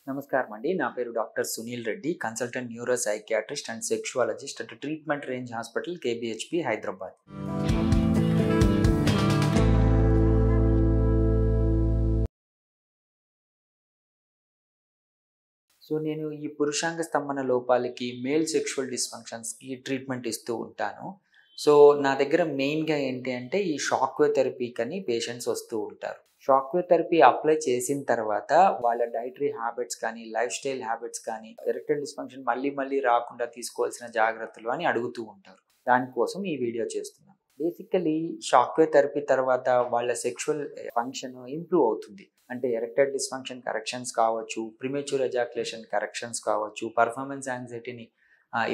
నమస్కారం అండి. నా పేరు doctor Sunil Reddy, consultant neuro psychiatrist and sexologist at treatment range hospital KBHP Hyderabad. So నేను ఈ పురుషాంగ స్తంభన లోపాలకి, మేల్ సెక్షువల్ డిస్‌ఫంక్షన్స్‌కి ట్రీట్మెంట్ ఇస్తూ ఉంటాను. సో నా దగ్గర మెయిన్‌గా ఏంటి అంటే ఈ షాక్ వేవ్ థెరపీకని పేషెంట్స్ వస్తూ ఉంటారు. షాక్ వేవ్ థెరపీ అప్లై చేసిన తర్వాత వాళ్ళ డైటరీ హ్యాబిట్స్ కానీ, లైఫ్ స్టైల్ హ్యాబిట్స్ కానీ, ఎరెక్టైల్ డిస్‌ఫంక్షన్ మళ్ళీ మళ్ళీ రాకుండా తీసుకోవాల్సిన జాగ్రత్తలు అని అడుగుతూ ఉంటారు. దానికోసం ఈ వీడియో చేస్తున్నాను. బేసికల్లీ షాక్ వేవ్ థెరపీ తర్వాత వాళ్ళ సెక్షువల్ ఫంక్షన్ ఇంప్రూవ్ అవుతుంది. అంటే ఎరెక్టైల్ డిస్‌ఫంక్షన్ కరెక్షన్స్ కావచ్చు, ప్రీమెచ్యూర్ ఎజాక్యులేషన్ కరెక్షన్స్ కావచ్చు, పర్ఫార్మెన్స్ యాంగ్జైటీని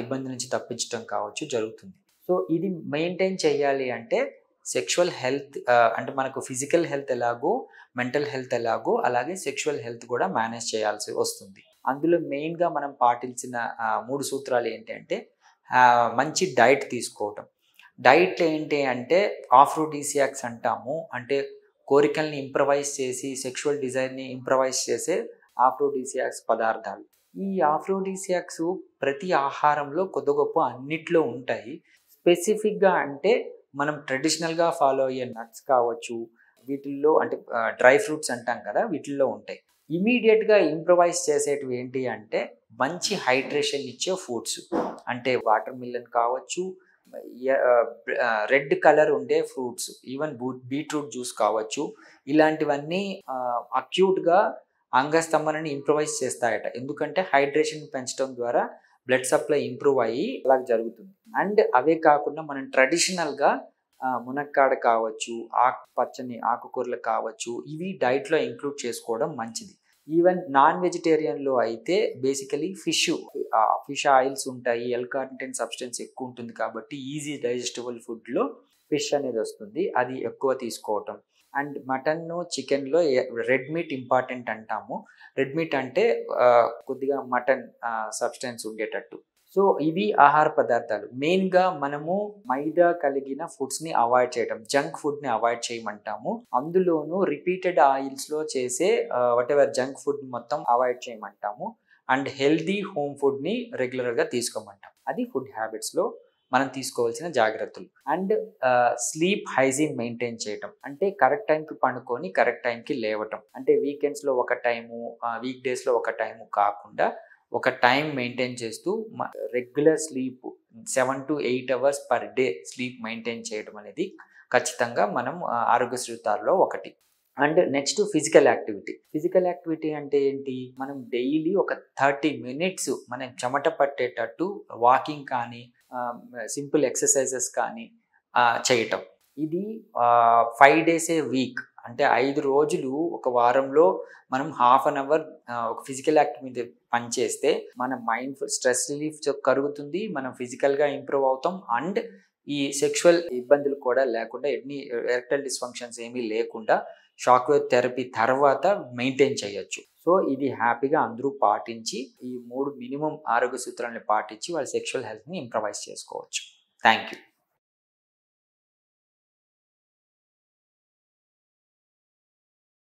ఇబ్బంది నుంచి తప్పించడం కావచ్చు జరుగుతుంది. సో ఇది మెయింటైన్ చేయాలి అంటే సెక్షువల్ హెల్త్ అంటే మనకు ఫిజికల్ హెల్త్ ఎలాగో, మెంటల్ హెల్త్ ఎలాగో అలాగే సెక్షువల్ హెల్త్ కూడా మేనేజ్ చేయాల్సి వస్తుంది. అందులో మెయిన్‌గా మనం పాటించిన 3 సూత్రాలు ఏంటి అంటే మంచి డైట్ తీసుకోవటం. డైట్ ఏంటి అంటే ఆఫ్రోడీసియాక్స్ అంటాము. అంటే కోరికల్ని ఇంప్రవైజ్ చేసి సెక్షువల్ డిజైర్‌ని ఇంప్రవైజ్ చేసే ఆఫ్రోడీసియాక్స్ పదార్థాలు. ఈ ఆఫ్రోడీసియాక్స్ ప్రతి ఆహారంలో కొద్దో గొప్పో అన్నిట్లో ఉంటాయి. స్పెసిఫిక్‌గా అంటే మనం ట్రెడిషనల్‌గా ఫాలో అయ్యే నట్స్ కావచ్చు, వీటిల్లో అంటే డ్రై ఫ్రూట్స్ అంటాం కదా! వీటిల్లో ఉంటాయి. ఇమ్మీడియేట్‌గా ఇంప్రవైజ్ చేసేటివి ఏంటి అంటే మంచి హైడ్రేషన్ ఇచ్చే ఫుడ్స్. అంటే వాటర్ మిలన్ కావచ్చు, రెడ్ కలర్ ఉండే ఫ్రూట్స్, ఈవెన్ బీట్రూట్ జ్యూస్ కావచ్చు. ఇలాంటివన్నీ అక్యూట్‌గా అంగస్తంభనని ఇంప్రవైజ్ చేస్తాయట. ఎందుకంటే హైడ్రేషన్ పెంచడం ద్వారా బ్లడ్ సప్లై ఇంప్రూవ్ అయ్యి అలా జరుగుతుంది. అండ్ అవే కాకుండా మనం ట్రెడిషనల్‌గా మునక్కాడ కావచ్చు, ఆకుపచ్చని ఆకుకూరలు కావచ్చు, ఇవి డైట్‌లో ఇంక్లూడ్ చేసుకోవడం మంచిది. ఈవెన్ నాన్ వెజిటేరియన్‌లో అయితే బేసికలీ ఫిష్ ఆయిల్స్ ఉంటాయి. ఎల్ కార్నిటిన్ సబ్స్టెన్స్ ఎక్కువ ఉంటుంది కాబట్టి ఈజీ డైజెస్టబుల్ ఫుడ్‌లో ఫిష్ అనేది వస్తుంది. అది ఎక్కువ తీసుకోవటం. అండ్ మటన్ను, చికెన్‌లో రెడ్ మీట్ ఇంపార్టెంట్ అంటాము. రెడ్ మీట్ అంటే కొద్దిగా మటన్ సబ్స్టెన్స్ ఉండేటట్టు. సో ఇవి ఆహార పదార్థాలు. మెయిన్‌గా మనము మైదా కలిగిన ఫుడ్స్‌ని అవాయిడ్ చేయటం. జంక్ ఫుడ్‌ని అవాయిడ్ చేయమంటాము. అందులోనూ రిపీటెడ్ ఆయిల్స్‌లో చేసే వాటెవర్ జంక్ ఫుడ్ మొత్తం అవాయిడ్ చేయమంటాము. అండ్ హెల్తీ హోమ్ ఫుడ్‌ని రెగ్యులర్‌గా తీసుకోమంటాం. అది ఫుడ్ హ్యాబిట్స్‌లో మనం తీసుకోవాల్సిన జాగ్రత్తలు. అండ్ స్లీప్ హైజీన్ మెయింటైన్ చేయటం. అంటే కరెక్ట్ టైంకి పడుకొని కరెక్ట్ టైంకి లేవటం. అంటే వీకెండ్స్‌లో ఒక టైము, వీక్ డేస్‌లో ఒక టైము కాకుండా ఒక టైం మెయింటైన్ చేస్తూ regular sleep 7-8 hours per day sleep maintain చేయడం అనేది ఖచ్చితంగా మనం ఆరోగ్య సూత్రాల్లో ఒకటి. And next physical activity. Physical activity అంటే ఏంటి? మనం డైలీ ఒక 30 మినిట్స్ మనం చెమట పట్టేటట్టు వాకింగ్ కానీ, సింపుల్ ఎక్సర్సైజెస్ కానీ చేయటం. ఇది 5 డేస్ ఏ వీక్. అంటే 5 రోజులు ఒక వారంలో మనం హాఫ్ అన్ అవర్ ఒక ఫిజికల్ యాక్టివిటీ మీద పని చేస్తే మన మైండ్ స్ట్రెస్ రిలీఫ్ కలుగుతుంది. మనం ఫిజికల్‌గా ఇంప్రూవ్ అవుతాం. అండ్ ఈ సెక్షువల్ ఇబ్బందులు కూడా లేకుండా ఎరెక్టైల్ డిస్‌ఫంక్షన్స్ ఏమీ లేకుండా షాక్ వేవ్ థెరపీ తర్వాత మెయింటైన్ చేయొచ్చు. సో ఇది హ్యాపీగా అందరూ పాటించి ఈ 3 మినిమమ్ ఆరోగ్య సూత్రాలను పాటించి వాళ్ళ సెక్షువల్ హెల్త్‌ని ఇంప్రవైజ్ చేసుకోవచ్చు. Thank you.